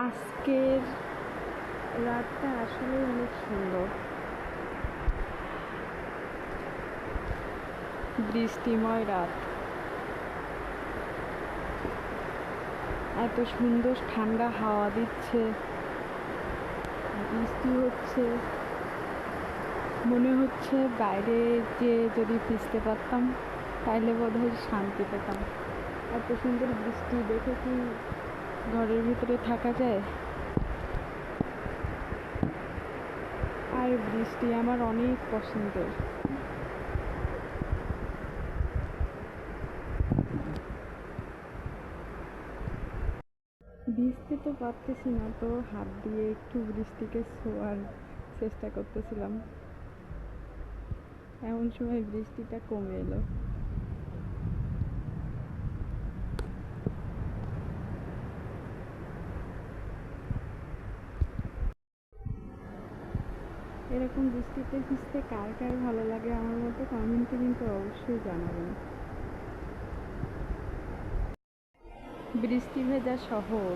আজকের রাতটা আসলে অনেক সুন্দর। বৃষ্টিময় রাত, এত সুন্দর ঠান্ডা হাওয়া দিচ্ছে, বৃষ্টি হচ্ছে, মনে হচ্ছে বাইরে যে যদি ভিজতে পারতাম তাইলে বোধহয় শান্তি পেতাম। এত সুন্দর বৃষ্টি দেখে কি ঘরের ভিতরে থাকা যায়? আর বৃষ্টি আমার অনেক পছন্দের। ভিজতে তো পারতেছি না, তো হাত দিয়ে একটু বৃষ্টিকে ছোঁয়ার চেষ্টা করতেছিলাম। এমন সময় বৃষ্টিটা কমে এলো। এরকম বৃষ্টিতে ভিজতে কার কার ভালো লাগে আমার মতো কমেন্টে কিন্তু অবশ্যই জানাবেন। বৃষ্টি ভেজা শহর,